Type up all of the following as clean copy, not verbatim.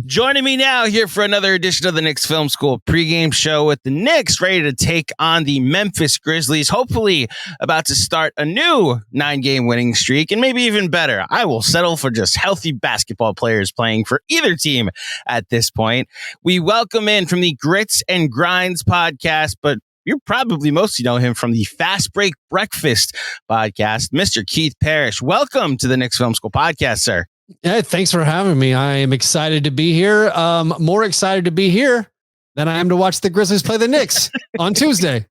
Joining me now here for another edition of the Knicks Film School pregame show with the Knicks ready to take on the Memphis Grizzlies, hopefully about to start a new 9-game winning streak, and maybe even better. I will settle for just healthy basketball players playing for either team at this point. We welcome in from the Grits and Grinds podcast, but you probably mostly know him from the Fast Break Breakfast podcast, Mr. Keith Parish. Welcome to the Knicks Film School podcast, sir. Yeah, thanks for having me. I am excited to be here. More excited to be here than I am to watch the Grizzlies play the Knicks on Tuesday.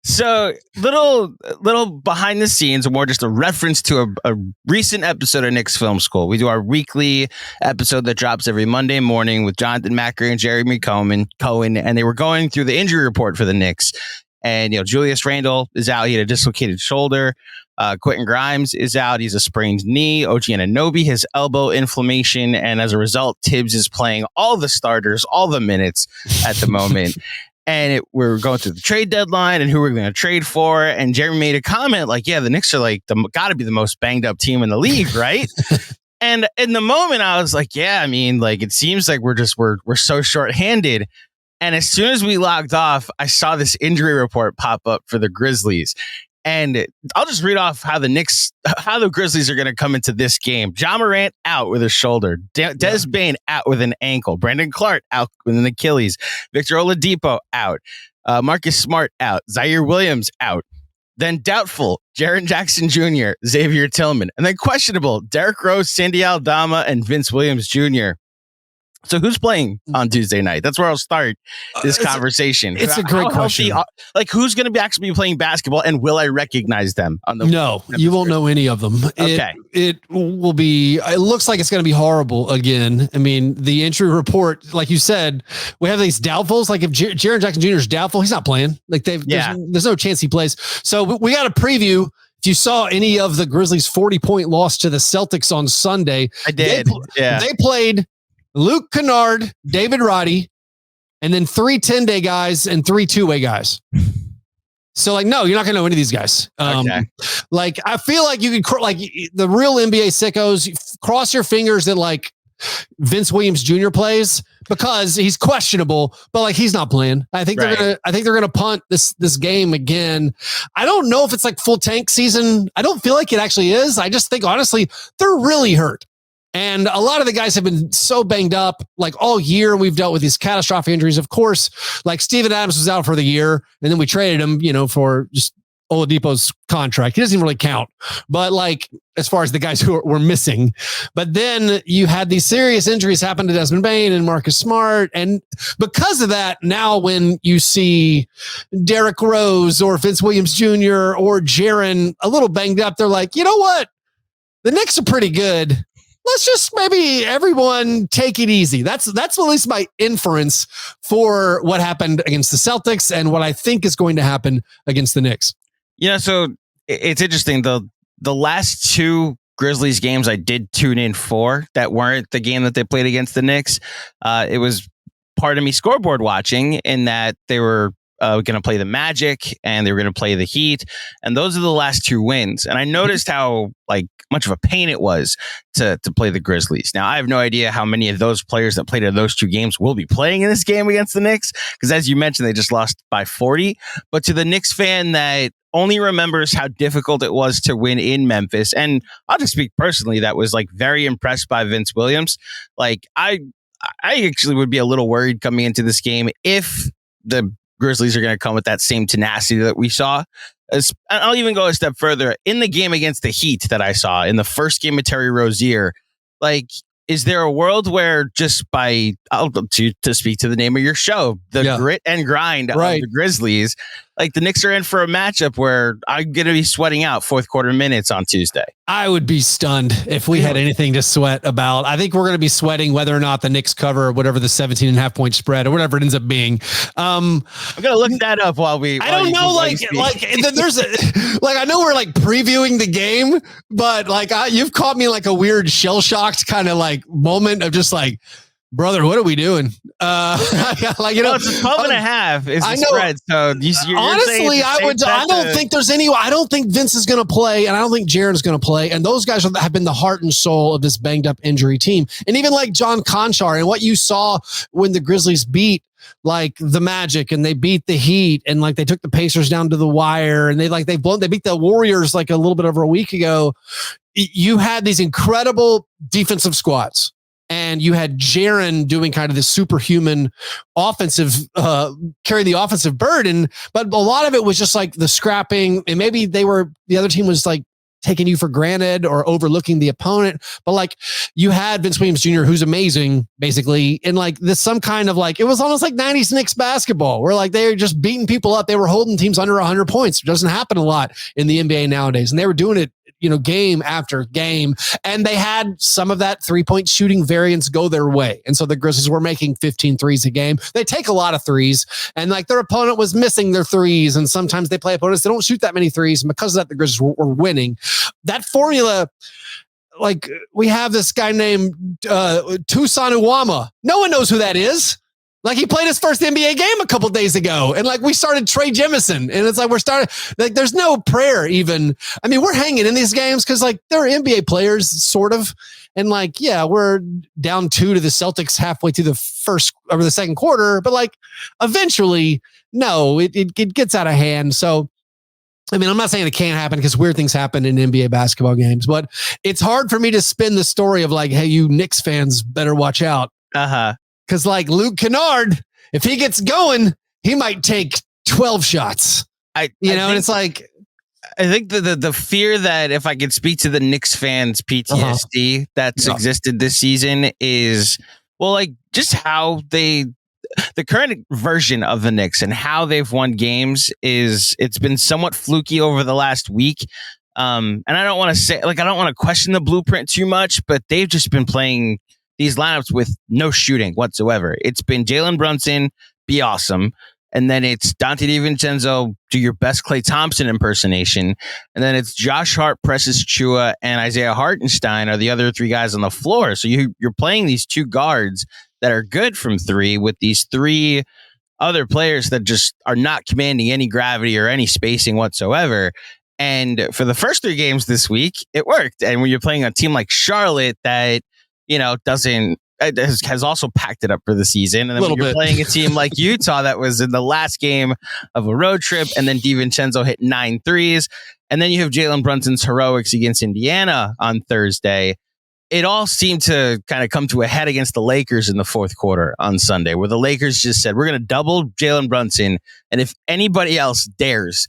So little behind the scenes, more just a reference to a recent episode of Knicks Film School. We do our weekly episode that drops every Monday morning with Jonathan Macker and Jeremy Cohen, and they were going through the injury report for the Knicks. And, Julius Randle is out. He had a dislocated shoulder. Quentin Grimes is out. He's a sprained knee. OG Anunoby has elbow inflammation. And as a result, Tibbs is playing all the starters, all the minutes at the moment. And we're going through the trade deadline and who we're going to trade for. And Jeremy made a comment like, yeah, the Knicks are got to be the most banged up team in the league, right? And in the moment, I was like, yeah, I mean, it seems like we're so shorthanded. And as soon as we logged off, I saw this injury report pop up for the Grizzlies. And I'll just read off how the Grizzlies are going to come into this game. Ja Morant out with a shoulder. Des Bane out with an ankle. Brandon Clark out with an Achilles. Victor Oladipo out. Marcus Smart out. Zaire Williams out. Then doubtful, Jaren Jackson Jr., Xavier Tillman. And then questionable, Derrick Rose, Sandy Aldama, and Vince Williams Jr. So who's playing on Tuesday night? That's where I'll start this conversation. It's a great question. Who's going to actually be playing basketball, and will I recognize them? No, you won't know any of them. Okay. It will be, it looks like it's going to be horrible again. I mean, the injury report, like you said, we have these doubtfuls. Like if Jaren Jackson Jr. is doubtful, he's not playing. There's no chance he plays. So we got a preview. If you saw any of the Grizzlies' 40-point loss to the Celtics on Sunday, I did. They played Luke Kennard, David Roddy, and then 3 10-day guys and 3 2-way guys. So, no, you're not going to know any of these guys. Okay. I feel like you can, the real NBA sickos, cross your fingers that, Vince Williams Jr. plays because he's questionable, but, he's not playing. I think they're gonna punt this game again. I don't know if it's, full tank season. I don't feel like it actually is. I just think, honestly, they're really hurt. And a lot of the guys have been so banged up, all year. We've dealt with these catastrophic injuries. Of course, Steven Adams was out for the year, and then we traded him, for just Oladipo's contract. He doesn't even really count. But as far as the guys who were missing, but then you had these serious injuries happen to Desmond Bane and Marcus Smart. And because of that, now when you see Derrick Rose or Vince Williams Jr. or Jaren a little banged up, they're like, you know what? The Knicks are pretty good. Let's just maybe everyone take it easy. That's at least my inference for what happened against the Celtics and what I think is going to happen against the Knicks. So it's interesting. The last 2 Grizzlies games I did tune in for that weren't the game that they played against the Knicks. It was part of me scoreboard watching in that they were going to play the Magic and they were going to play the Heat. And those are the last 2 wins. And I noticed how much of a pain it was to play the Grizzlies. Now, I have no idea how many of those players that played in those 2 games will be playing in this game against the Knicks. Because as you mentioned, they just lost by 40. But to the Knicks fan that only remembers how difficult it was to win in Memphis, and I'll just speak personally, that was very impressed by Vince Williams. I actually would be a little worried coming into this game if the Grizzlies are going to come with that same tenacity that we saw. I'll even go a step further. In the game against the Heat that I saw, in the first game of Terry Rozier, is there a world where just by, to speak to the name of your show, the grit and grind of the Grizzlies, the Knicks are in for a matchup where I'm going to be sweating out fourth quarter minutes on Tuesday? I would be stunned if we had anything to sweat about. I think we're going to be sweating whether or not the Knicks cover whatever the 17.5 point spread or whatever it ends up being. I'm going to look that up while we. I don't know. There's I know we're previewing the game, but you've caught me a weird shell shocked kind of moment of just brother, what are we doing? Like, you know, it's 12.5 is the spread. So you're honestly, I don't think there's any. I don't think Vince is going to play, and I don't think Jaren's going to play. And those guys have been the heart and soul of this banged up injury team. And even like John Conchar and what you saw when the Grizzlies beat like the Magic and they beat the Heat and like they took the Pacers down to the wire and they beat the Warriors like a little bit over a week ago. You had these incredible defensive squads. And you had Jaren doing kind of this superhuman offensive, carry the offensive burden. But a lot of it was just like the scrapping. And maybe the other team was like taking you for granted or overlooking the opponent. But like you had Vince Williams Jr., who's amazing, basically. And like this, some kind of like, it was almost like 90s Knicks basketball where like they were just beating people up. They were holding teams under 100 points. It doesn't happen a lot in the NBA nowadays. And they were doing it, you know, game after game. And they had some of that 3-point shooting variance go their way. And so the Grizzlies were making 15 threes a game. They take a lot of threes and like their opponent was missing their threes. And sometimes they play opponents that don't shoot that many threes. And because of that, the Grizzlies were winning. That formula, like we have this guy named Tucson Uwama. No one knows who that is. Like he played his first NBA game a couple days ago. And like we started Trey Jemison and it's like like there's no prayer even. I mean, we're hanging in these games because like they're NBA players sort of. And like, yeah, we're down 2 to the Celtics halfway through the second quarter. But like eventually, no, it gets out of hand. So, I mean, I'm not saying it can't happen because weird things happen in NBA basketball games, but it's hard for me to spin the story of like, hey, you Knicks fans better watch out. Because like Luke Kennard, if he gets going, he might take 12 shots. And it's like, I think the fear that if I could speak to the Knicks fans PTSD that's existed this season is, well, like just how the current version of the Knicks and how they've won games it's been somewhat fluky over the last week. And I don't want to say, like, I don't want to question the blueprint too much, but they've just been playing these lineups with no shooting whatsoever. It's been Jalen Brunson, be awesome. And then it's Dante DiVincenzo, do your best Klay Thompson impersonation. And then it's Josh Hart, Precious Chua, and Isaiah Hartenstein are the other 3 guys on the floor. So you're playing these 2 guards that are good from 3 with these 3 other players that just are not commanding any gravity or any spacing whatsoever. And for the first 3 games this week, it worked. And when you're playing a team like Charlotte that, you know, has also packed it up for the season. And then when you're playing a team like Utah that was in the last game of a road trip, and then DiVincenzo hit 9 threes. And then you have Jalen Brunson's heroics against Indiana on Thursday. It all seemed to kind of come to a head against the Lakers in the fourth quarter on Sunday, where the Lakers just said, we're going to double Jalen Brunson. And if anybody else dares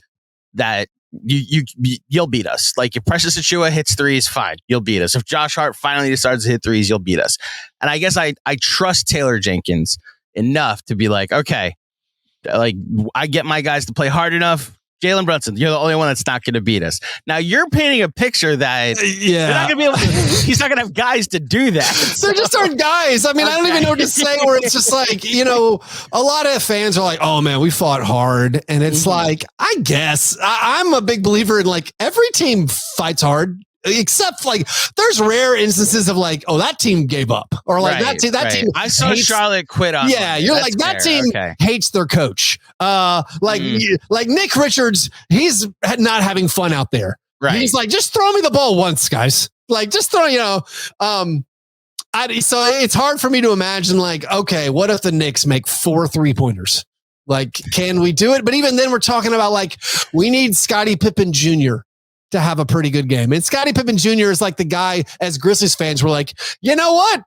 that, you'll beat us. Like if Precious Achiuwa hits threes, fine, you'll beat us. If Josh Hart finally starts to hit threes, you'll beat us. And I guess I trust Taylor Jenkins enough to be like, okay, like I get my guys to play hard enough. Jalen Brunson, you're the only one that's not going to beat us. Now you're painting a picture that you're not going to be able to, he's not going to have guys to do that. There just aren't guys. I mean, okay. I don't even know what to say where it's just like, you know, a lot of fans are like, oh man, we fought hard. And it's like, I guess I'm a big believer in like every team fights hard. Except like there's rare instances of like, oh, that team gave up or like that team. I saw Charlotte quit on. Yeah. You're like that team hates their coach. Like Nick Richards, he's not having fun out there. Right. He's like, just throw me the ball once, guys. Like just throw, you know, so it's hard for me to imagine like, okay, what if the Knicks make 4 3-pointers? Like, can we do it? But even then we're talking about like, we need Scottie Pippen Jr. to have a pretty good game. And Scottie Pippen Jr. is like the guy, as Grizzlies fans, were like, you know what?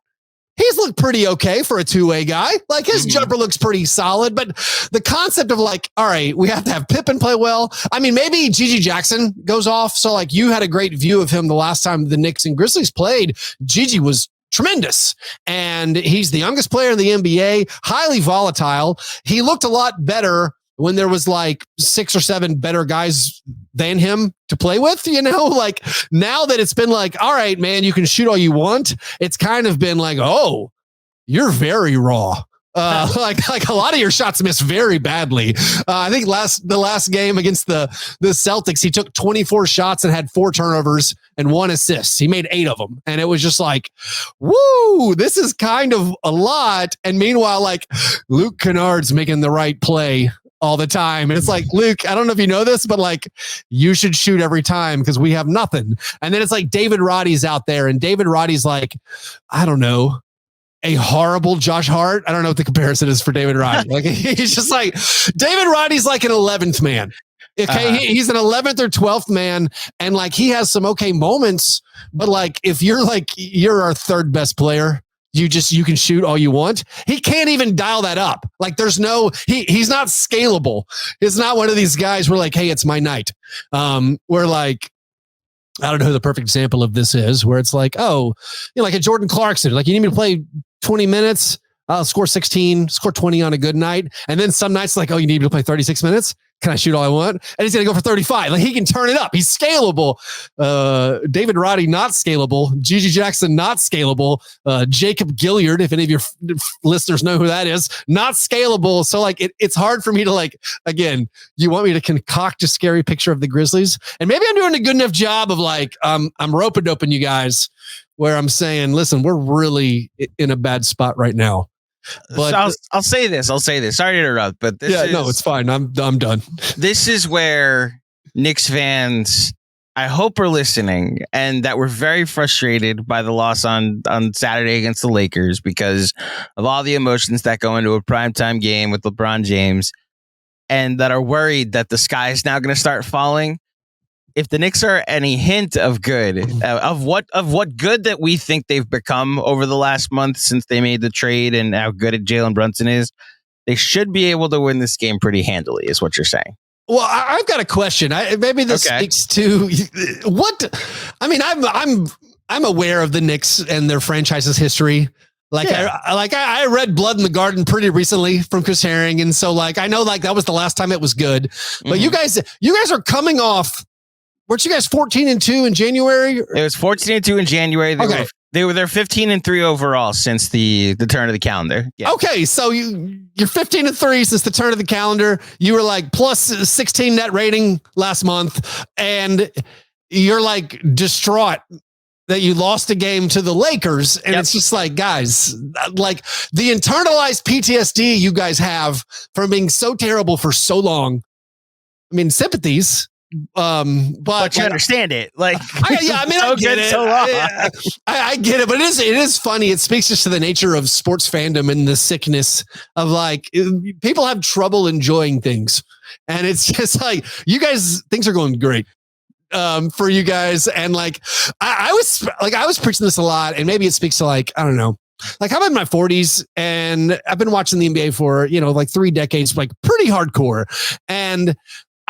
He's looked pretty okay for a 2-way guy. Like his jumper looks pretty solid, but the concept of like, all right, we have to have Pippen play well. I mean, maybe Gigi Jackson goes off. So like you had a great view of him the last time the Knicks and Grizzlies played. Gigi was tremendous. And he's the youngest player in the NBA, highly volatile. He looked a lot better when there was like 6 or 7 better guys than him to play with, you know, like now that it's been like, all right, man, you can shoot all you want. It's kind of been like, oh, you're very raw. Like a lot of your shots missed very badly. I think the last game against the Celtics, he took 24 shots and had 4 turnovers and 1 assist. He made 8 of them. And it was just like, woo, this is kind of a lot. And meanwhile, like Luke Kennard's making the right play all the time. And it's like, Luke, I don't know if you know this, but like you should shoot every time because we have nothing. And then it's like David Roddy's out there and David Roddy's like, I don't know, a horrible Josh Hart. I don't know what the comparison is for David Roddy. Like he's just like David Roddy's like an 11th man. Okay. He's an 11th or 12th man. And like, he has some okay moments, but like, if you're our third best player, you can shoot all you want. He can't even dial that up. Like he's not scalable. It's not one of these guys where like, hey, it's my night. We're like, I don't know who the perfect example of this is, where it's like, oh, like a Jordan Clarkson, like you need me to play 20 minutes. I'll score 16, score 20 on a good night. And then some nights like, oh, you need me to play 36 minutes. Can I shoot all I want? And he's going to go for 35. Like he can turn it up. He's scalable. David Roddy, not scalable. Gigi Jackson, not scalable. Jacob Gilliard, if any of your listeners know who that is, not scalable. So like, it's hard for me to like, again, you want me to concoct a scary picture of the Grizzlies? And maybe I'm doing a good enough job of like, I'm rope-a-doping you guys where I'm saying, listen, we're really in a bad spot right now. But so I'll say this. Sorry to interrupt, but it's fine. I'm done. This is where Knicks fans, I hope, are listening, and that we're very frustrated by the loss on Saturday against the Lakers because of all the emotions that go into a primetime game with LeBron James, and that are worried that the sky is now going to start falling. If the Knicks are any hint of good, of what good that we think they've become over the last month since they made the trade and how good Jalen Brunson is, they should be able to win this game pretty handily, is what you're saying. Well, I've got a question. Maybe this speaks to what. I mean, I'm aware of the Knicks and their franchise's history. I read Blood in the Garden pretty recently from Chris Herring, and so like I know like that was the last time it was good. But you guys are coming off. Weren't you guys 14-2 in January? It was 14-2 in January. They were 15-3 overall since the turn of the calendar. Yeah. Okay, so you're 15-3 since the turn of the calendar. You were like plus 16 net rating last month, and you're like distraught that you lost a game to the Lakers. And it's just like, guys, like the internalized PTSD you guys have from being so terrible for so long. I mean, sympathies. But you understand it, like I get it. I get it, but it is funny. It speaks just to the nature of sports fandom and the sickness of like people have trouble enjoying things, and it's just like you guys, things are going great for you guys, and like I was preaching this a lot, and maybe it speaks to like I don't know. Like I'm in my 40s and I've been watching the NBA for like 3 decades, like pretty hardcore, and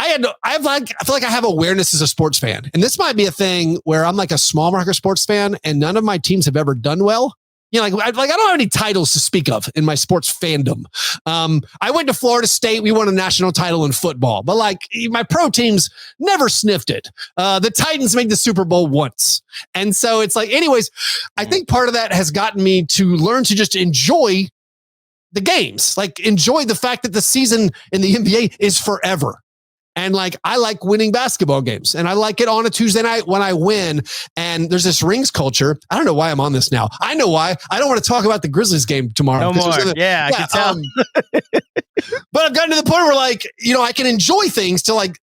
I feel like I have awareness as a sports fan, and this might be a thing where I'm like a small market sports fan, and none of my teams have ever done well. I don't have any titles to speak of in my sports fandom. I went to Florida State. We won a national title in football, but like my pro teams never sniffed it. The Titans made the Super Bowl once, and so it's like, anyways, I think part of that has gotten me to learn to just enjoy the games, like enjoy the fact that the season in the NBA is forever. And like, I like winning basketball games, and I like it on a Tuesday night when I win. And there's this rings culture. I don't know why I'm on this now. I know why. I don't want to talk about the Grizzlies game tomorrow. No more. I can tell. But I've gotten to the point where like, I can enjoy things to like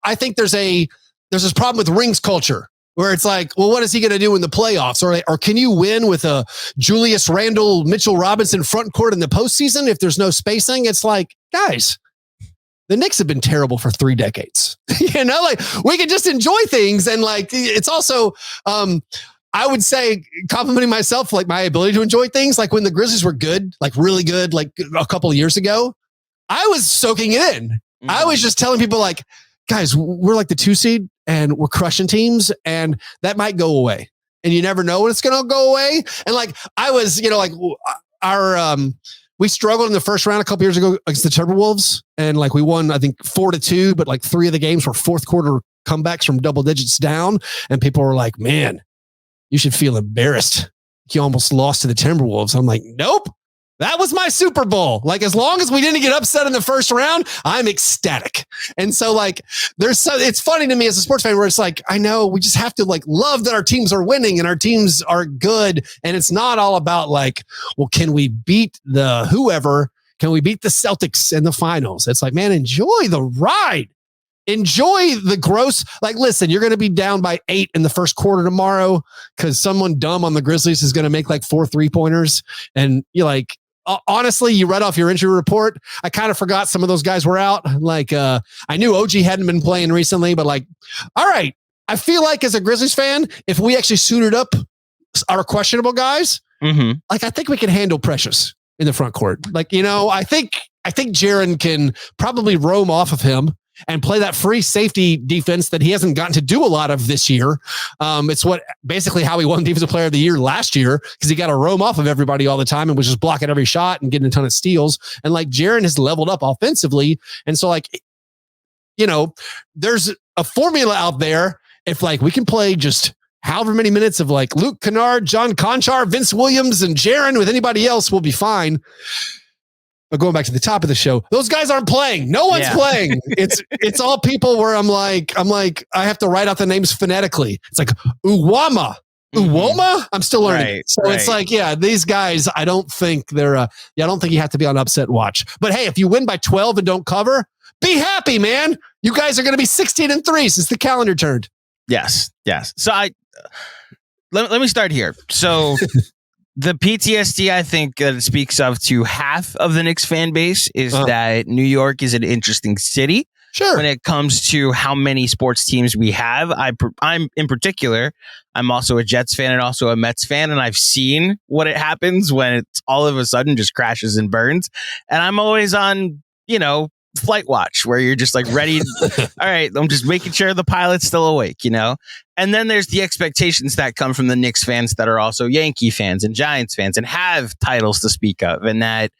I think there's this problem with rings culture where it's like, well, what is he going to do in the playoffs? Or can you win with a Julius Randle, Mitchell Robinson front court in the postseason if there's no spacing? It's like, guys, the Knicks have been terrible for 3 decades. Like we can just enjoy things. And like, it's also, I would say complimenting myself, like my ability to enjoy things. Like when the Grizzlies were good, like really good, like a couple of years ago, I was soaking it in. I was just telling people like, guys, we're like the 2 seed and we're crushing teams, and that might go away. And you never know when it's going to go away. And like, I was, like we struggled in the first round a couple years ago against the Timberwolves, and like we won, I think 4-2, but like 3 of the games were fourth quarter comebacks from double digits down. And people were like, man, you should feel embarrassed. You almost lost to the Timberwolves. I'm like, nope, That was my Super Bowl. Like, as long as we didn't get upset in the first round, I'm ecstatic. And so, like, it's funny to me as a sports fan where it's like, I know we just have to like love that our teams are winning and our teams are good. And it's not all about like, well, can we beat the whoever? Can we beat the Celtics in the finals? It's like, man, enjoy the ride. Enjoy the gross. Like, listen, you're going to be down by 8 in the first quarter tomorrow because someone dumb on the Grizzlies is going to make like 4 3-pointers. And you're like, honestly, you read off your injury report. I kind of forgot some of those guys were out. Like, I knew OG hadn't been playing recently, but like, all right. I feel like as a Grizzlies fan, if we actually suited up our questionable guys, like, I think we can handle Precious in the front court. Like, you know, I think Jaren can probably roam off of him and play that free safety defense that he hasn't gotten to do a lot of this year. It's basically how he won Defensive Player of the Year last year, because he got to roam off of everybody all the time and was just blocking every shot and getting a ton of steals. And like, Jaren has leveled up offensively. And so, like, you know, there's a formula out there. If like we can play just however many minutes of like Luke Kennard, John Conchar, Vince Williams, and Jaren with anybody else, we'll be fine. But going back to the top of the show, those guys aren't playing. No one's playing. It's all people where I'm like, I have to write out the names phonetically. It's like Uwama. I'm still learning. It's like, yeah, these guys, I don't think they're, I don't think you have to be on upset watch. But hey, if you win by 12 and don't cover, be happy, man. You guys are going to be 16-3 since the calendar turned. Yes. So let me start here. So the PTSD I think that it speaks of to half of the Knicks fan base is that New York is an interesting city. Sure. When it comes to how many sports teams we have, I'm in particular, I'm also a Jets fan and also a Mets fan, and I've seen what it happens when it's all of a sudden just crashes and burns. And I'm always on, you know, flight watch where you're just like ready. All right, I'm just making sure the pilot's still awake, you know? And then there's the expectations that come from the Knicks fans that are also Yankee fans and Giants fans and have titles to speak of, and that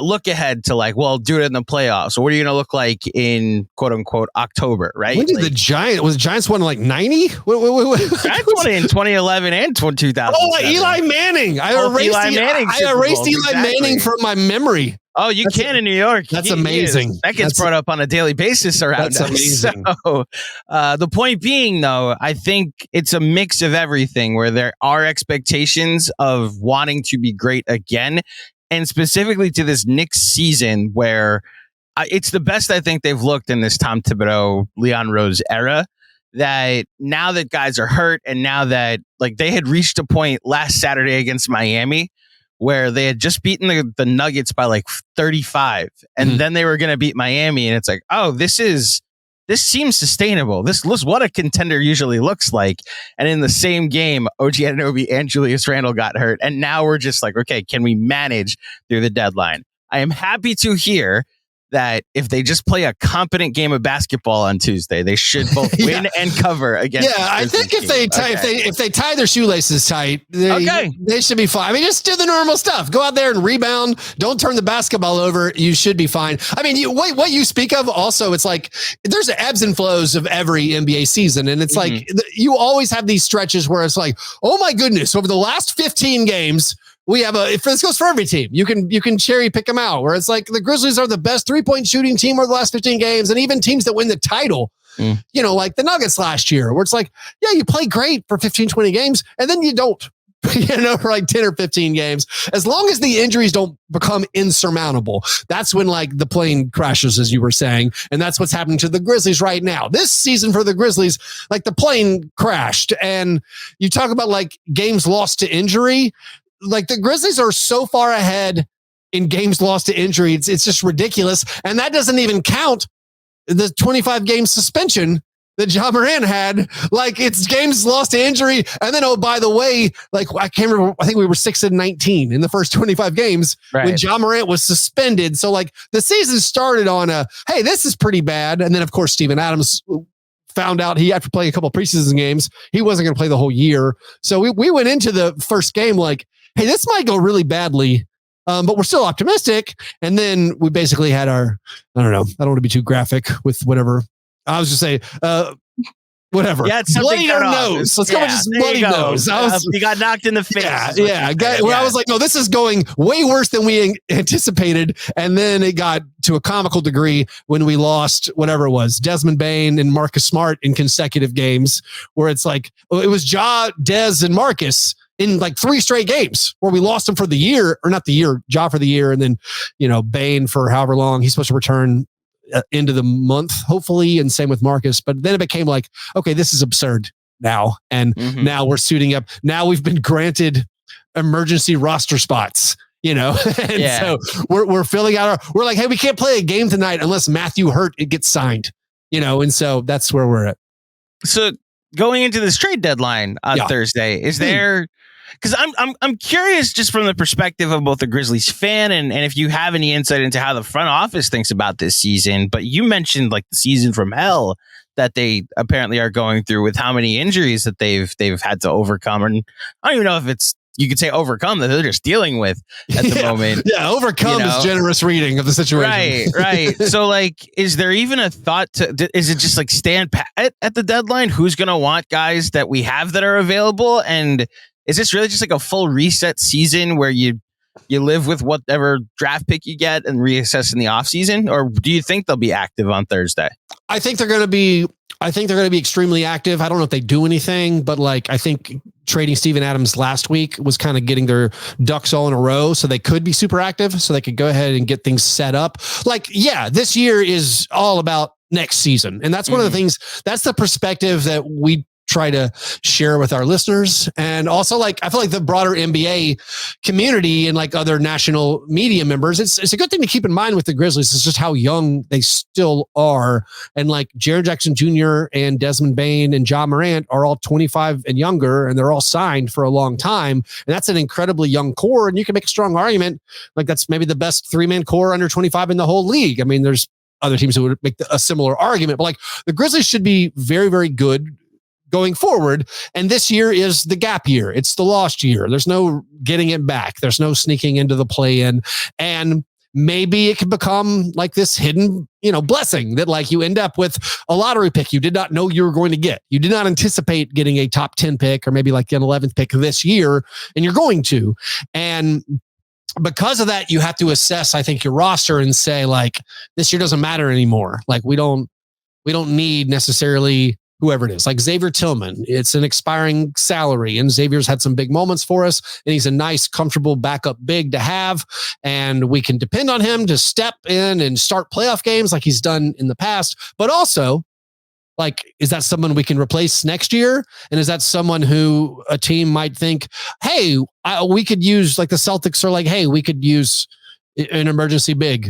look ahead to like, well, do it in the playoffs. So what are you going to look like in quote unquote October, right? When did the Giants won like 90? Giants won in 2011 and 2000. Oh, Eli Manning. I erased Eli Manning from my memory. Oh, you can in New York. That's amazing. That gets brought up on a daily basis around us. Amazing. So, the point being, though, I think it's a mix of everything where there are expectations of wanting to be great again. And specifically to this Knicks season where it's the best I think they've looked in this Tom Thibodeau, Leon Rose era, that now that guys are hurt and now that like they had reached a point last Saturday against Miami where they had just beaten the Nuggets by like 35 and then they were going to beat Miami. And it's like, oh, this seems sustainable. This looks what a contender usually looks like. And in the same game, OG Anunoby and Julius Randle got hurt. And now we're just like, okay, can we manage through the deadline? I am happy to hear that if they just play a competent game of basketball on Tuesday, they should both win and cover against. Yeah, I think if they tie their shoelaces tight, they should be fine. I mean, just do the normal stuff. Go out there and rebound. Don't turn the basketball over. You should be fine. I mean, what you speak of also, it's like there's ebbs and flows of every NBA season, and it's like you always have these stretches where it's like, oh my goodness, over the last 15 games. We have this goes for every team. You can cherry pick them out where it's like the Grizzlies are the best 3-point shooting team over the last 15 games. And even teams that win the title, you know, like the Nuggets last year where it's like, yeah, you play great for 15, 20 games and then you don't, you know, for like 10 or 15 games, as long as the injuries don't become insurmountable. That's when like the plane crashes, as you were saying. And that's what's happening to the Grizzlies right now. This season for the Grizzlies, like the plane crashed and you talk about like games lost to injury. Like the Grizzlies are so far ahead in games lost to injury. It's just ridiculous. And that doesn't even count the 25 game suspension that Ja Morant had. Like it's games lost to injury. And then, oh, by the way, like I can't remember, I think we were 6-19 in the first 25 games when Ja Morant was suspended. So like the season started on hey, this is pretty bad. And then of course, Steven Adams found out he after playing a couple of preseason games, he wasn't going to play the whole year. So we went into the first game like, hey, this might go really badly, but we're still optimistic. And then we basically had I don't know, I don't want to be too graphic with whatever. I was just saying, whatever. Yeah, it's something bloody your nose. Let's go with just bloody nose. You got knocked in the face. I was like, no, this is going way worse than we anticipated. And then it got to a comical degree when we lost whatever it was, Desmond Bain and Marcus Smart in consecutive games, where it's like, it was Ja, Des, and Marcus in like 3 straight games where we lost them for the year, or not the year, Ja for the year. And then, Bain for however long he's supposed to return into the month, hopefully. And same with Marcus. But then it became like, okay, this is absurd now. And now we're suiting up. Now we've been granted emergency roster spots, so we're filling out we're like, hey, we can't play a game tonight unless Matthew Hurt gets signed, and so that's where we're at. So going into this trade deadline on Thursday, is there, because I'm curious just from the perspective of both the Grizzlies fan and if you have any insight into how the front office thinks about this season. But you mentioned like the season from hell that they apparently are going through with how many injuries that they've had to overcome. And I don't even know if you could say overcome, that they're just dealing with at the moment. Yeah, overcome is generous reading of the situation. Right. So like, is there even a thought is it just like stand pat at the deadline? Who's going to want guys that we have that are available? And is this really just like a full reset season where you live with whatever draft pick you get and reassess in the offseason? Or do you think they'll be active on Thursday? I think they're going to be extremely active. I don't know if they do anything, but like, I think trading Steven Adams last week was kind of getting their ducks all in a row. So they could be super active, so they could go ahead and get things set up. Like, yeah, this year is all about next season. And that's one of the things, that's the perspective that we try to share with our listeners. And also, like, I feel like the broader NBA community and like other national media members, it's a good thing to keep in mind with the Grizzlies. It's just how young they still are. And like Jaren Jackson Jr. and Desmond Bain and Ja Morant are all 25 and younger, and they're all signed for a long time. And that's an incredibly young core. And you can make a strong argument, like that's maybe the best 3-man core under 25 in the whole league. I mean, there's other teams who would make a similar argument, but like the Grizzlies should be very, very good going forward. And this year is the gap year. It's the lost year. There's no getting it back. There's no sneaking into the play-in. And maybe it can become like this hidden, blessing that like you end up with a lottery pick you did not know you were going to get. You did not anticipate getting a top 10 pick or maybe like an 11th pick this year, and you're going to. And because of that, you have to assess, I think, your roster and say like, this year doesn't matter anymore. Like we don't need necessarily whoever it is, like Xavier Tillman. It's an expiring salary, and Xavier's had some big moments for us, and he's a nice, comfortable backup big to have, and we can depend on him to step in and start playoff games like he's done in the past. But also, like, is that someone we can replace next year? And is that someone who a team might think, hey, we could use, like the Celtics are like, hey, we could use an emergency big,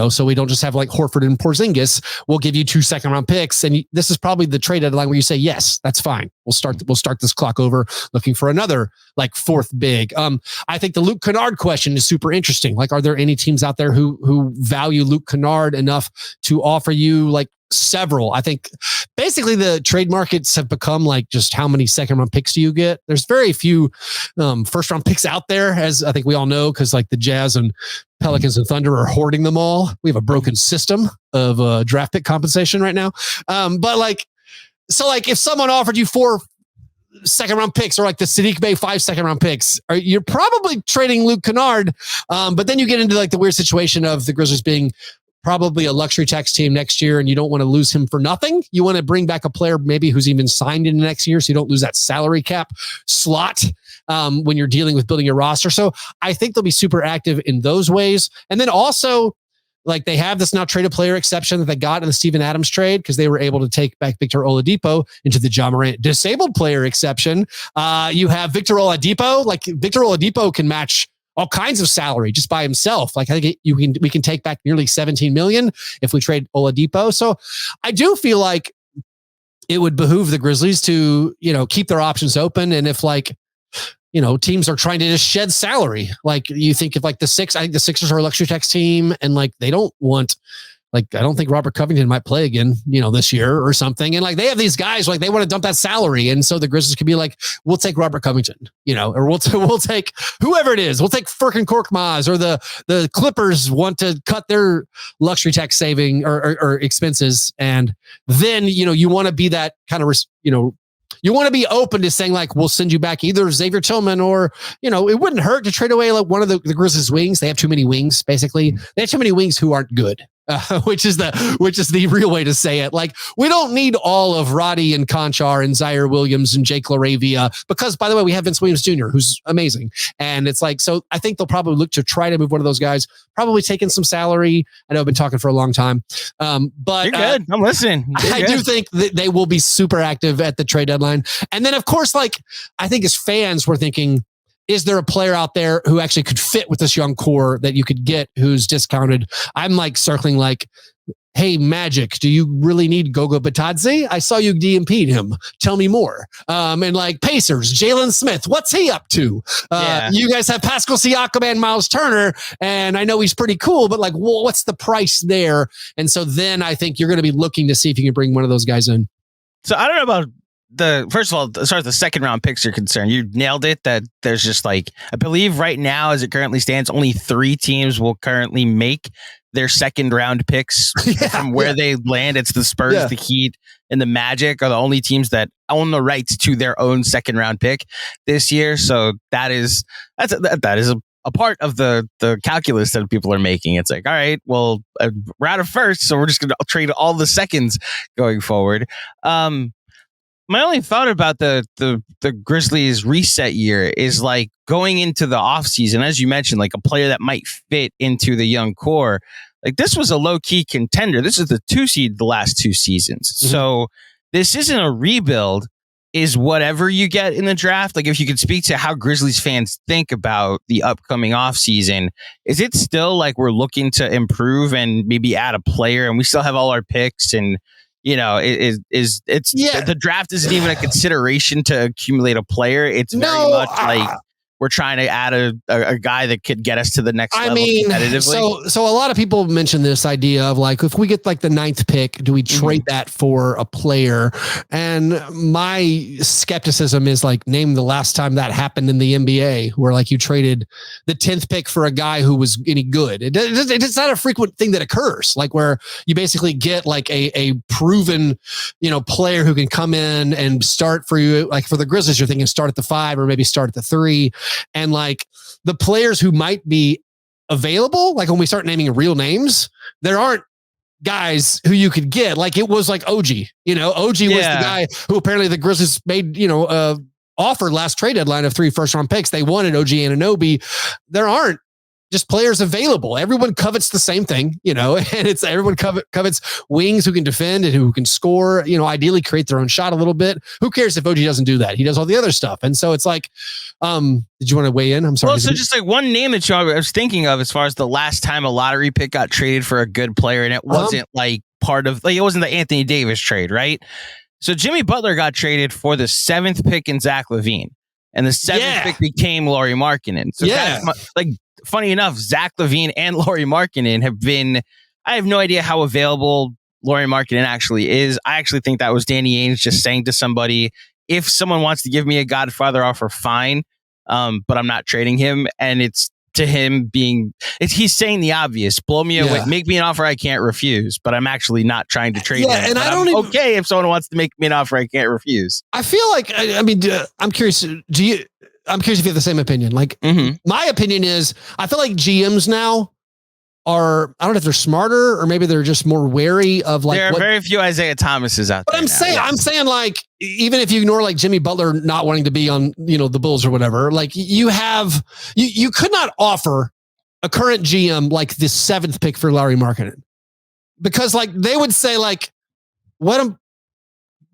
so we don't just have like Horford and Porzingis. We'll give you 2 second-round picks. And this is probably the trade deadline where you say, yes, that's fine. We'll start this clock over looking for another like 4th big. I think the Luke Kennard question is super interesting. Like, are there any teams out there who value Luke Kennard enough to offer you like several? I think basically the trade markets have become like, just how many second-round picks do you get? There's very few first-round picks out there, as I think we all know, because like the Jazz and Pelicans and Thunder are hoarding them all. We have a broken system of draft pick compensation right now. But like, so like if someone offered you 4 second-round picks or like the Sadiq Bey 5 second-round picks, you're probably trading Luke Kennard. But then you get into like the weird situation of the Grizzlies being probably a luxury tax team next year, and you don't want to lose him for nothing. You want to bring back a player maybe who's even signed in the next year, so you don't lose that salary cap slot when you're dealing with building your roster. So I think they'll be super active in those ways. And then also, like, they have this now traded player exception that they got in the Steven Adams trade because they were able to take back Victor Oladipo into the Ja Morant disabled player exception. You have Victor Oladipo. Like, Victor Oladipo can match all kinds of salary just by himself. Like, I think we can take back nearly 17 million if we trade Oladipo. So I do feel like it would behoove the Grizzlies to, keep their options open. And if teams are trying to just shed salary, like you think of like I think the Sixers are a luxury tax team, and like they don't want Like, I don't think Robert Covington might play again, this year or something. And like, they have these guys, like, they want to dump that salary. And so the Grizzlies could be like, we'll take Robert Covington, or we'll take whoever it is. We'll take Furkan Korkmaz, or the Clippers want to cut their luxury tax saving or expenses. And then, you want to be that kind of, you want to be open to saying, like, we'll send you back either Xavier Tillman or, it wouldn't hurt to trade away like one of the Grizzlies wings. They have too many wings, basically. They have too many wings who aren't good. Which is the real way to say it. Like, we don't need all of Roddy and Conchar and Zaire Williams and Jake LaRavia, because, by the way, we have Vince Williams Jr., who's amazing. And it's like, so I think they'll probably look to try to move one of those guys, probably taking some salary. I know I've been talking for a long time, but you're good. I'm listening. I do think that they will be super active at the trade deadline. And then, of course, like, I think as fans, we're thinking, is there a player out there who actually could fit with this young core that you could get who's discounted? I'm like circling like, hey, Magic, do you really need Gogo Batadze? I saw you DMP'd him. Tell me more. And like Pacers, Jalen Smith, what's he up to? You guys have Pascal Siakam and Miles Turner, and I know he's pretty cool, but like, well, what's the price there? And so then I think you're going to be looking to see if you can bring one of those guys in. So I don't know about first of all, as far as the second round picks are concerned, you nailed it. That there's just like, I believe right now, as it currently stands, only 3 teams will currently make their second round picks from where they land. It's the Spurs, the Heat, and the Magic are the only teams that own the rights to their own second round pick this year. So that is a part of the calculus that people are making. It's like, all right, well, we're out of first, so we're just going to trade all the seconds going forward. My only thought about the Grizzlies reset year is like going into the offseason, as you mentioned, like a player that might fit into the young core. Like, this was a low-key contender. This is the 2 seed the last 2 seasons. Mm-hmm. So this isn't a rebuild, is whatever you get in the draft. Like, if you could speak to how Grizzlies fans think about the upcoming offseason, is it still like we're looking to improve and maybe add a player and we still have all our picks, and the draft isn't even a consideration to accumulate a player. It's very much like we're trying to add a guy that could get us to the next level competitively. So a lot of people mention this idea of like, if we get like the 9th pick, do we trade that for a player? And my skepticism is like, name the last time that happened in the NBA where like you traded the 10th pick for a guy who was any good. It's not a frequent thing that occurs, like where you basically get like a proven, player who can come in and start for you. Like for the Grizzlies, you're thinking start at the 5 or maybe start at the 3. And like the players who might be available, like when we start naming real names, there aren't guys who you could get. Like it was like OG, OG was the guy who apparently the Grizzlies made, offered last trade deadline of 3 first round picks. They wanted OG Anunoby. There aren't just players available. Everyone covets the same thing, and it's everyone covets wings who can defend and who can score, ideally create their own shot a little bit. Who cares if OG doesn't do that? He does all the other stuff. And so it's like, did you want to weigh in? I'm sorry. Well, so just like one name that I was thinking of as far as the last time a lottery pick got traded for a good player, and it wasn't like part of, like, it wasn't the Anthony Davis trade, right? So Jimmy Butler got traded for the 7th pick in Zach LaVine, and the 7th pick became Lauri Markkanen. So like, funny enough, Zach LaVine and Lauri Markkanen have been, I have no idea how available Lauri Markkanen actually is. I actually think that was Danny Ainge just saying to somebody, if someone wants to give me a Godfather offer, fine, but I'm not trading him. And it's to him he's saying the obvious, blow me away, make me an offer I can't refuse, but I'm actually not trying to trade him. And but I'm okay if someone wants to make me an offer I can't refuse. I feel like, I'm curious, I'm curious if you have the same opinion. Like, my opinion is, I feel like GMs now are, I don't know if they're smarter or maybe they're just more wary of like. There are very few Isaiah Thomases out there. But I'm saying like, even if you ignore like Jimmy Butler not wanting to be on, the Bulls or whatever, like you could not offer a current GM like this 7th pick for Lauri Markkanen, because like they would say like,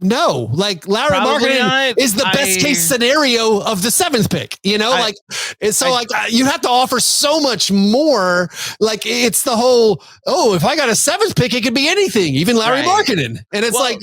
No, like Larry Markkinen is the best case scenario of the 7th pick, you know, you have to offer so much more. Like it's the whole, if I got a 7th pick, it could be anything, even Larry Markkinen. And it's I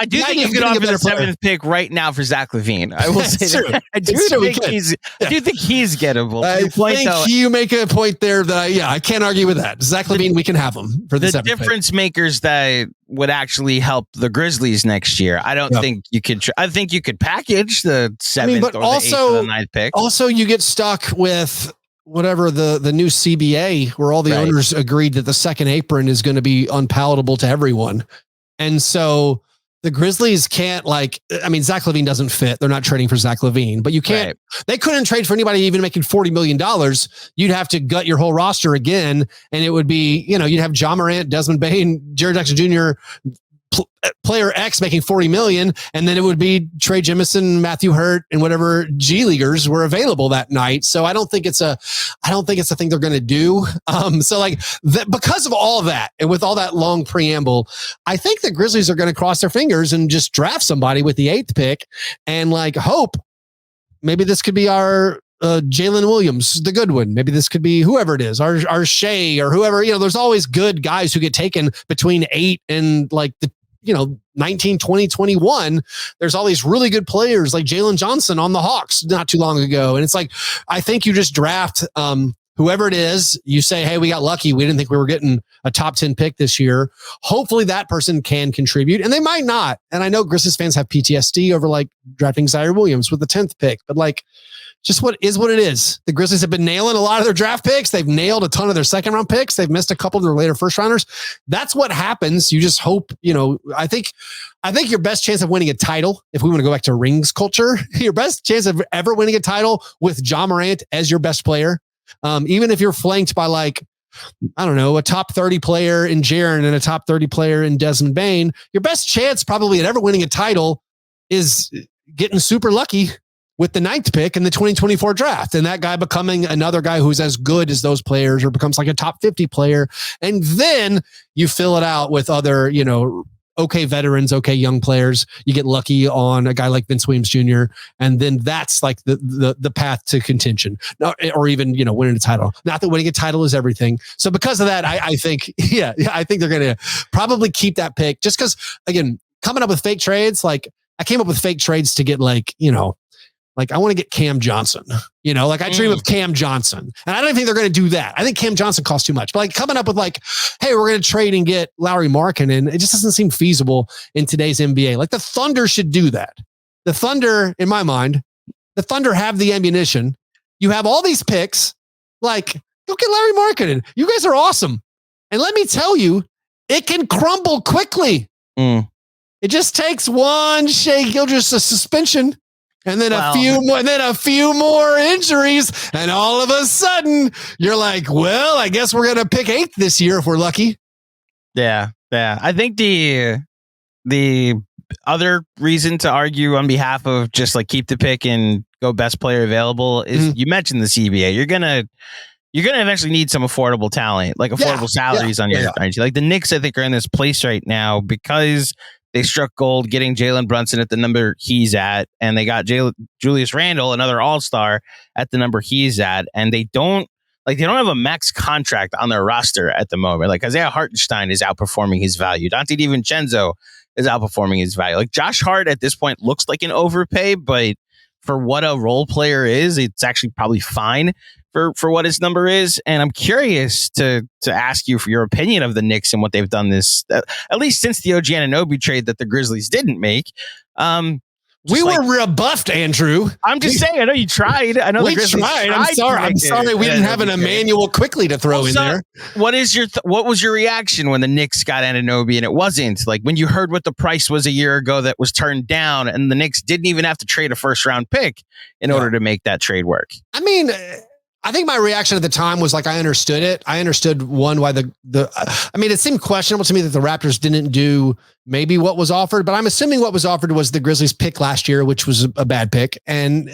do think you could offer the 7th pick right now for Zach LaVine. I will say that. I do think he's gettable. I think you make a point there that I can't argue with that. Zach LaVine, we can have him for the 7th pick. The difference makers that would actually help the Grizzlies next year. I don't think you could. I think you could package the 7th or the 8th or the 9th pick. Also, you get stuck with whatever the new CBA, where all the owners agreed that the second apron is going to be unpalatable to everyone, and so the Grizzlies can't Zach LaVine doesn't fit. They're not trading for Zach LaVine, but you can't. Right. They couldn't trade for anybody even making $40 million. You'd have to gut your whole roster again, and it would be you'd have John Morant, Desmond Bane, Jared Jackson Jr., player X making $40 million, and then it would be Trey Jemison, Matthew Hurt, and whatever G leaguers were available that night. So I don't think it's a thing they're going to do. Because of all of that, and with all that long preamble, I think the Grizzlies are going to cross their fingers and just draft somebody with the 8th pick and hope maybe this could be our Jalen Williams, the good one. Maybe this could be whoever it is, our Shea or whoever. There's always good guys who get taken between 8 and 19, 20, 21. There's all these really good players like Jalen Johnson on the Hawks not too long ago. And it's I think you just draft whoever it is. You say, hey, we got lucky. We didn't think we were getting a top 10 pick this year. Hopefully that person can contribute, and they might not. And I know Grizzlies fans have PTSD over drafting Zaire Williams with the 10th pick, but just what it is. The Grizzlies have been nailing a lot of their draft picks. They've nailed a ton of their second round picks. They've missed a couple of their later first rounders. That's what happens. You just hope, I think your best chance of winning a title, if we want to go back to rings culture, your best chance of ever winning a title with John Morant as your best player. Even if you're flanked by a top 30 player in Jaren and a top 30 player in Desmond Bane, your best chance probably at ever winning a title is getting super lucky with the 9th pick in the 2024 draft. And that guy becoming another guy who's as good as those players or becomes a top 50 player. And then you fill it out with other, okay veterans, okay young players. You get lucky on a guy like Vince Williams Jr. And then that's the path to contention, or even, winning a title. Not that winning a title is everything. So because of that, I think they're going to probably keep that pick just because, again, coming up with fake trades, I came up with fake trades to get I want to get Cam Johnson, I dream of Cam Johnson, and I don't think they're going to do that. I think Cam Johnson costs too much, but coming up with hey, we're going to trade and get Larry Markkinen, it just doesn't seem feasible in today's NBA. The Thunder should do that. The Thunder, in my mind, have the ammunition. You have all these picks, go get Larry Markkinen. You guys are awesome. And let me tell you, it can crumble quickly. It just takes one Shai Gilgeous suspension. And then a few more injuries, and all of a sudden you're I guess we're gonna pick 8th this year if we're lucky. Yeah. I think the other reason to argue on behalf of just keep the pick and go best player available is you mentioned the CBA. You're gonna eventually need some affordable talent, affordable salaries on your bench. The Knicks, I think, are in this place right now because they struck gold getting Jalen Brunson at the number he's at, and they got Julius Randle, another all-star, at the number he's at, and they don't have a max contract on their roster at the moment. Isaiah Hartenstein is outperforming his value. Dante DiVincenzo is outperforming his value. Josh Hart at this point looks like an overpay, but for what a role player is, it's actually probably fine for what his number is. And I'm curious to ask you for your opinion of the Knicks and what they've done this, at least since the OG Anunoby trade that the Grizzlies didn't make. We were rebuffed, Andrew. I'm just saying, I know you tried. I know we tried. I'm sorry we didn't have an Emmanuel quickly to throw in there. What was your reaction when the Knicks got Anunoby and it wasn't? When you heard what the price was a year ago that was turned down, and the Knicks didn't even have to trade a first round pick in order to make that trade work. I mean, I think my reaction at the time was like, I understood it. I understood why it seemed questionable to me that the Raptors didn't do maybe what was offered, but I'm assuming what was offered was the Grizzlies pick last year, which was a bad pick. And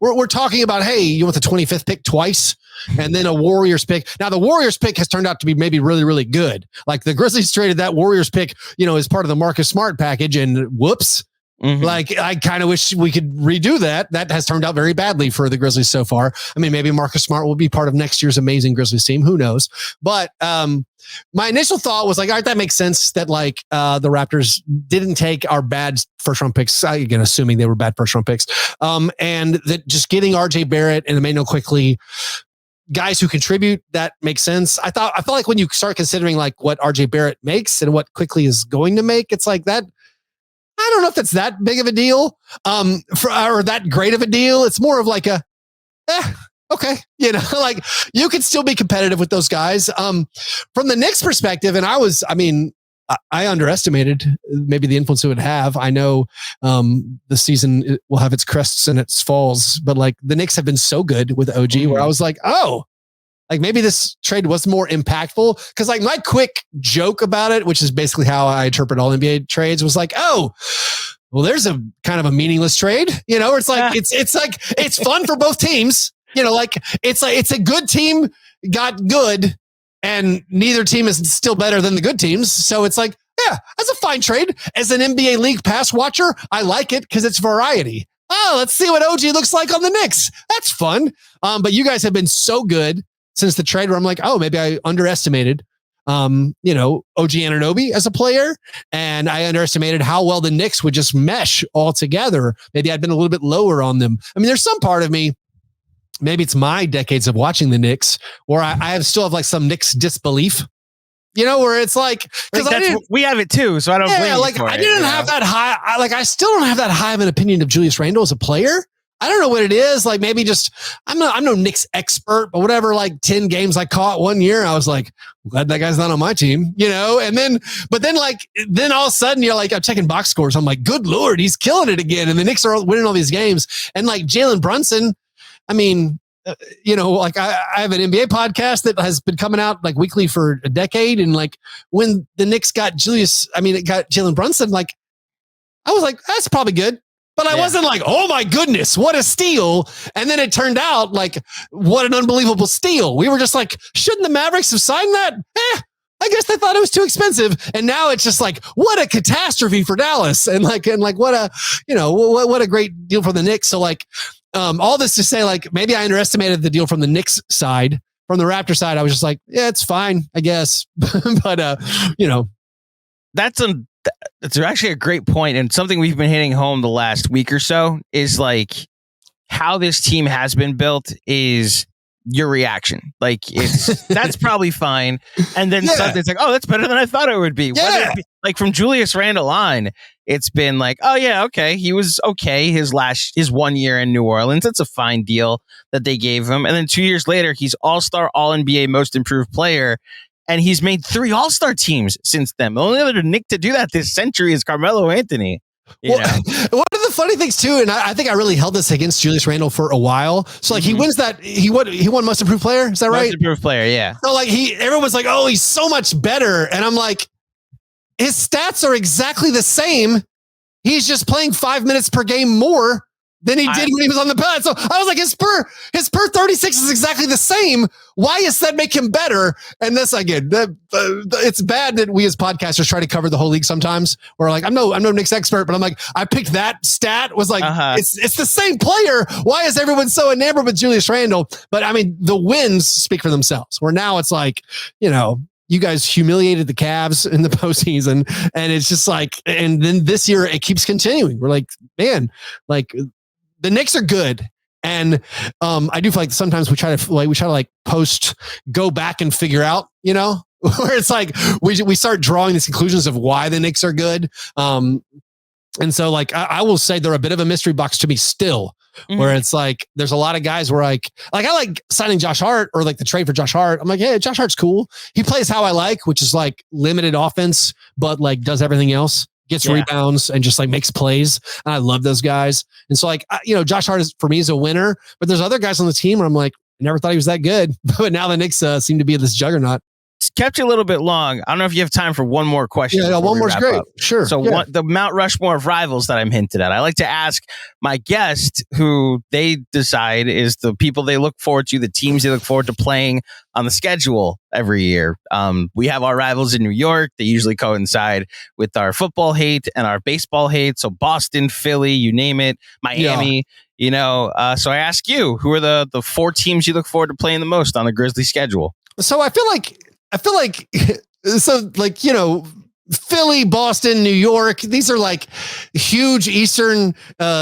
we're talking about, hey, you want the 25th pick twice and then a Warriors pick. Now the Warriors pick has turned out to be maybe really, really good. Like the Grizzlies traded that Warriors pick, as part of the Marcus Smart package, and whoops. Mm-hmm. Like, I kind of wish we could redo that. That has turned out very badly for the Grizzlies so far. I mean, maybe Marcus Smart will be part of next year's amazing Grizzlies team. Who knows? But my initial thought was like, all right, that makes sense that like the Raptors didn't take our bad first round picks. Again, assuming they were bad first round picks. And that just getting RJ Barrett and Emmanuel Quickley, guys who contribute, that makes sense. I felt like when you start considering like what RJ Barrett makes and what Quickley is going to make, it's like that. I don't know if that's that big of a deal, or that great of a deal. It's more of like okay. Like you could still be competitive with those guys. From the Knicks perspective, and I underestimated maybe the influence it would have. I know the season will have its crests and its falls, but like the Knicks have been so good with OG where I was like, oh, like maybe this trade was more impactful. Cause like my quick joke about it, which is basically how I interpret all NBA trades, was like, oh, well, there's a kind of a meaningless trade, where it's like, it's fun for both teams, like it's a good team got good and neither team is still better than the good teams. So it's like, yeah, that's a fine trade. As an NBA league pass watcher, I like it because it's variety. Oh, let's see what OG looks like on the Knicks. That's fun. But you guys have been so good since the trade where I'm like, oh, maybe I underestimated, OG Anunoby as a player. And I underestimated how well the Knicks would just mesh all together. Maybe I'd been a little bit lower on them. I mean, there's some part of me, maybe it's my decades of watching the Knicks where I still have like some Knicks disbelief, where it's like, we have it too. So I don't blame you for I didn't have that high. I still don't have that high of an opinion of Julius Randle as a player. I don't know what it is. Like maybe just, I'm no Knicks expert, but whatever, like 10 games I caught one year, I was like, I'm glad that guy's not on my team, and then all of a sudden you're like, I'm checking box scores. I'm like, good Lord, he's killing it again. And the Knicks are winning all these games. And like Jalen Brunson, I mean, like I have an NBA podcast that has been coming out like weekly for a decade. And like when the Knicks got Jalen Brunson, like I was like, that's probably good. But I wasn't like, oh my goodness, what a steal. And then it turned out like, what an unbelievable steal. We were just like, shouldn't the Mavericks have signed that? I guess they thought it was too expensive. And now it's just like, what a catastrophe for Dallas. And what a great deal for the Knicks. So like, all this to say, like, maybe I underestimated the deal from the Knicks side. From the Raptor side, I was just like, yeah, it's fine, I guess. But, that's actually a great point, and something we've been hitting home the last week or so is like how this team has been built is your reaction. Like that's probably fine, and then something's like, oh, that's better than I thought it would be. Yeah. Like from Julius Randle on, it's been like, oh yeah, okay, he was okay his 1 year in New Orleans. That's a fine deal that they gave him, and then 2 years later, he's All-Star, All-NBA, Most Improved Player. And he's made 3 All-Star teams since then. The only other Nick to do that this century is Carmelo Anthony. One of the funny things too, and I think I really held this against Julius Randle for a while. So like he wins that, he won Most Improved Player. Is that right? Most Improved Player, yeah. So like everyone's like, oh, he's so much better. And I'm like, his stats are exactly the same. He's just playing 5 minutes per game more than he did when he was on the bench. So I was like, his per 36 is exactly the same. Why does that make him better? And this again, it's bad that we as podcasters try to cover the whole league sometimes. We're like, I'm no Knicks expert, but I'm like, I picked that stat, was like, it's the same player. Why is everyone so enamored with Julius Randle? But I mean, the wins speak for themselves. Where now it's like, you guys humiliated the Cavs in the postseason, and it's just like, and then this year it keeps continuing. We're like, man, like, the Knicks are good. And I do feel like sometimes we try to go back and figure out, where it's like we start drawing these conclusions of why the Knicks are good. And so like I will say they're a bit of a mystery box to me still, where it's like there's a lot of guys where I like signing Josh Hart or like the trade for Josh Hart. I'm like, yeah, Josh Hart's cool. He plays how I like, which is like limited offense, but like does everything else. Gets rebounds and just like makes plays. And I love those guys. And so like, Josh Hart for me is a winner, but there's other guys on the team where I'm like, never thought he was that good, but now the Knicks seem to be this juggernaut. It's kept you a little bit long. I don't know if you have time for one more question. Yeah, one more's great. Sure. So the Mount Rushmore of rivals that I'm hinted at, I like to ask my guest who they decide is the people they look forward to, the teams they look forward to playing on the schedule every year. We have our rivals in New York. They usually coincide with our football hate and our baseball hate. So Boston, Philly, you name it, Miami. Yeah. So I ask you, who are the 4 teams you look forward to playing the most on the Grizzlies schedule? So I feel like Philly, Boston, New York, these are like huge Eastern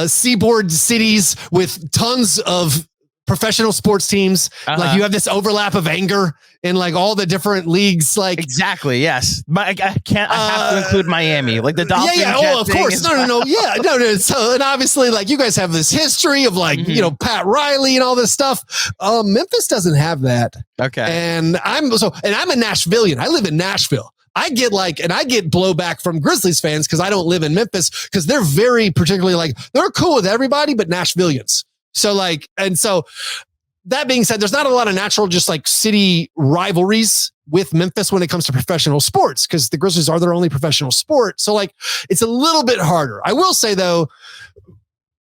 seaboard cities with tons of professional sports teams. Like you have this overlap of anger in like all the different leagues. Like exactly. Yes. I have to include Miami, like the Dolphins. Yeah. Oh, of course. No. Yeah. No. So, and obviously like you guys have this history of like, Pat Riley and all this stuff. Memphis doesn't have that. Okay. And I'm a Nashvilleian. I live in Nashville. I get blowback from Grizzlies fans because I don't live in Memphis because they're very particularly like, they're cool with everybody, but Nashvilleians. So that being said, there's not a lot of natural, just like city rivalries with Memphis when it comes to professional sports because the Grizzlies are their only professional sport. So like, it's a little bit harder. I will say though,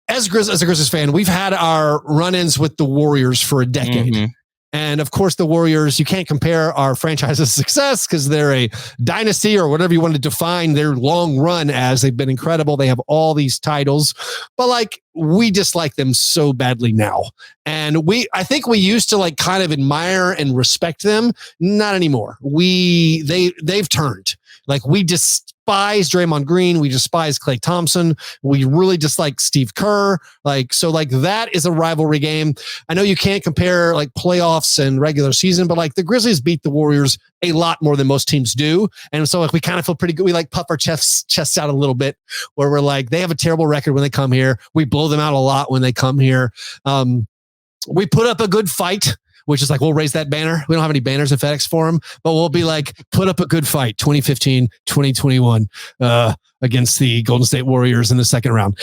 as a Grizzlies fan, we've had our run-ins with the Warriors for a decade. Mm-hmm. And of course, the Warriors, you can't compare our franchise's success because they're a dynasty or whatever you want to define their long run as. They've been incredible. They have all these titles, but like we dislike them so badly now. And I think we used to like kind of admire and respect them. Not anymore. They've turned. Like we despise Draymond Green. We despise Klay Thompson. We really dislike Steve Kerr. So that is a rivalry game. I know you can't compare like playoffs and regular season, but like the Grizzlies beat the Warriors a lot more than most teams do. And so like we kind of feel pretty good. We like puff our chests out a little bit where we're like, they have a terrible record when they come here. We blow them out a lot when they come here. We put up a good fight, which is like, we'll raise that banner. We don't have any banners at FedEx Forum, but we'll be like, put up a good fight, 2015, 2021, against the Golden State Warriors in the second round.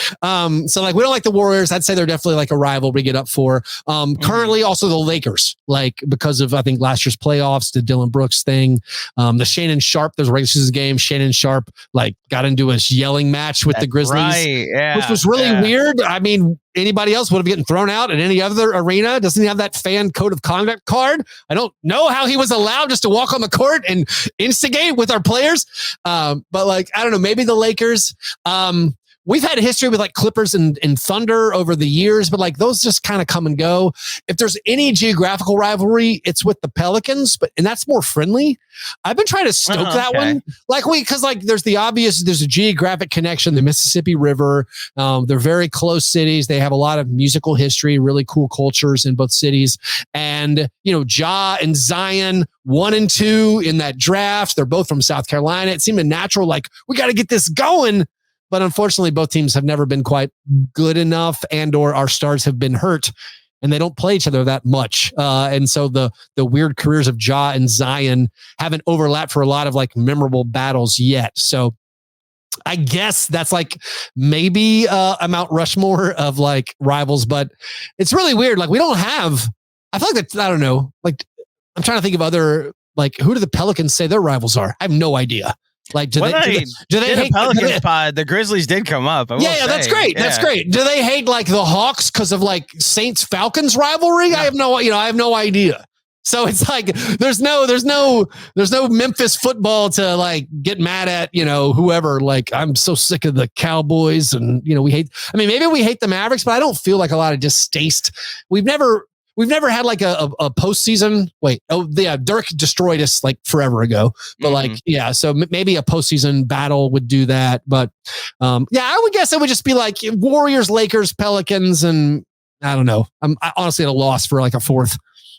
So like, we don't like the Warriors. I'd say they're definitely like a rival we get up for. Currently also the Lakers, like because of, I think last year's playoffs, the Dylan Brooks thing, the Shannon Sharp, there's a regular season game. Shannon Sharp like got into a yelling match with the Grizzlies, which was really weird. I mean, anybody else would have gotten thrown out in any other arena. Doesn't he have that fan code of conduct card? I don't know how he was allowed just to walk on the court and instigate with our players. But like, I don't know, maybe the Lakers. We've had a history with like Clippers and Thunder over the years, but like those just kind of come and go. If there's any geographical rivalry, it's with the Pelicans, and that's more friendly. I've been trying to stoke that one. Because there's a geographic connection, the Mississippi River. They're very close cities. They have a lot of musical history, really cool cultures in both cities. And, Ja and Zion, 1 and 2 in that draft. They're both from South Carolina. It seemed a natural, like, we got to get this going. But unfortunately, both teams have never been quite good enough or our stars have been hurt and they don't play each other that much. And so the weird careers of Ja and Zion haven't overlapped for a lot of like memorable battles yet. So I guess that's like maybe a Mount Rushmore of like rivals, but it's really weird. Like we don't have, I feel like that's, I don't know, like I'm trying to think of other, like who do the Pelicans say their rivals are? I have no idea. Like, do they hate the Pelicans pod? The Grizzlies did come up. Yeah, that's great. That's great. Do they hate like the Hawks because of like Saints Falcons rivalry? No. I have no idea. So it's like there's no Memphis football to like get mad at, whoever. Like I'm so sick of the Cowboys and maybe we hate the Mavericks, but I don't feel like a lot of distaste. We've never had like a postseason. Dirk destroyed us like forever ago. But so maybe a postseason battle would do that. But I would guess it would just be like Warriors, Lakers, Pelicans, and I don't know. I'm honestly at a loss for like a fourth.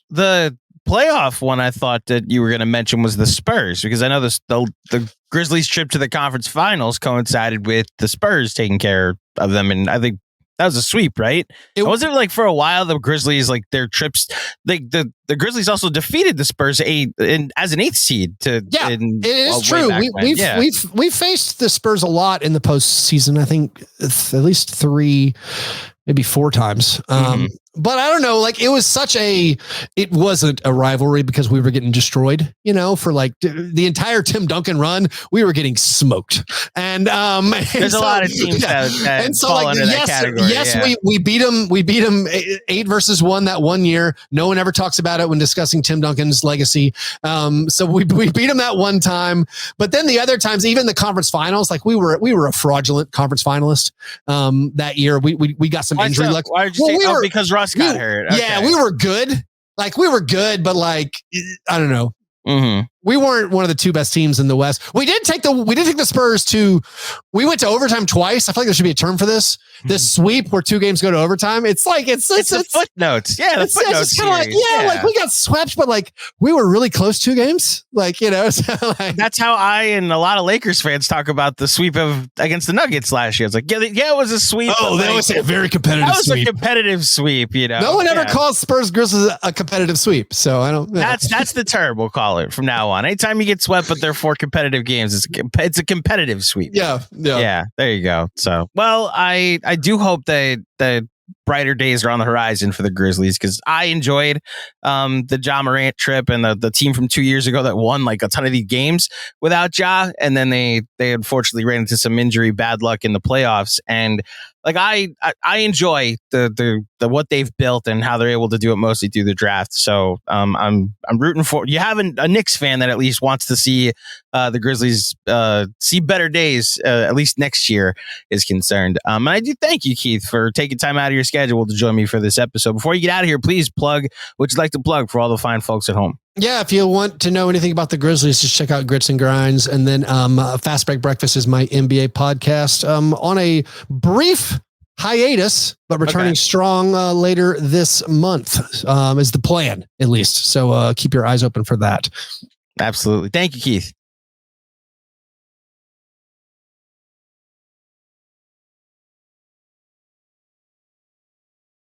The playoff one I thought that you were going to mention was the Spurs, because I know the Grizzlies trip to the conference finals coincided with the Spurs taking care of them, and I think that was a sweep, right? Wasn't it like for a while the Grizzlies, like their trips, the Grizzlies also defeated the Spurs as an 8th seed. It is true. We've faced the Spurs a lot in the postseason. I think at least 3, maybe 4 times. But I don't know, like it wasn't a rivalry because we were getting destroyed, for like the entire Tim Duncan run, we were getting smoked. And there's a lot of teams that fall under that category. Yes, we beat them. We beat them 8-1 that one year. No one ever talks about it when discussing Tim Duncan's legacy. So we beat them that one time. But then the other times, even the conference finals, like we were a fraudulent conference finalist that year. We got some injury luck. Why did you say because Russ got hurt? Okay. Yeah, we were good. Like we were good, but like I don't know. Mm-hmm. We weren't one of the two best teams in the West. We did take the Spurs we went to overtime twice. I feel like there should be a term for this. This sweep where 2 games go to overtime. It's like it's footnotes. Yeah, the footnotes. It's kind of like like we got swept, but like we were really close 2 games. Like so like, that's how I and a lot of Lakers fans talk about the sweep against the Nuggets last year. It's like it was a sweep. Oh, they always say a very competitive. That was a competitive sweep. No one ever calls Spurs Grizzlies a competitive sweep. So I don't. That's the term we'll call it from now on. Anytime you get swept, but they're 4 competitive games, it's a competitive sweep. Yeah. There you go. So, well, I do hope that brighter days are on the horizon for the Grizzlies because I enjoyed the Ja Morant trip and the team from 2 years ago that won like a ton of these games without Ja, and then they unfortunately ran into some injury bad luck in the playoffs. And like I enjoy the what they've built and how they're able to do it mostly through the draft. So I'm rooting for you. Have a Knicks fan that at least wants to see the Grizzlies see better days at least next year is concerned. And I do thank you, Keith, for taking time out of your schedule to join me for this episode. Before you get out of here, please plug what you'd like to plug for all the fine folks at home. Yeah, if you want to know anything about the Grizzlies, just check out Grits and Grinds. And then Fast Break Breakfast is my NBA podcast on a brief hiatus, but returning strong later this month is the plan, at least. So keep your eyes open for that. Absolutely. Thank you, Keith.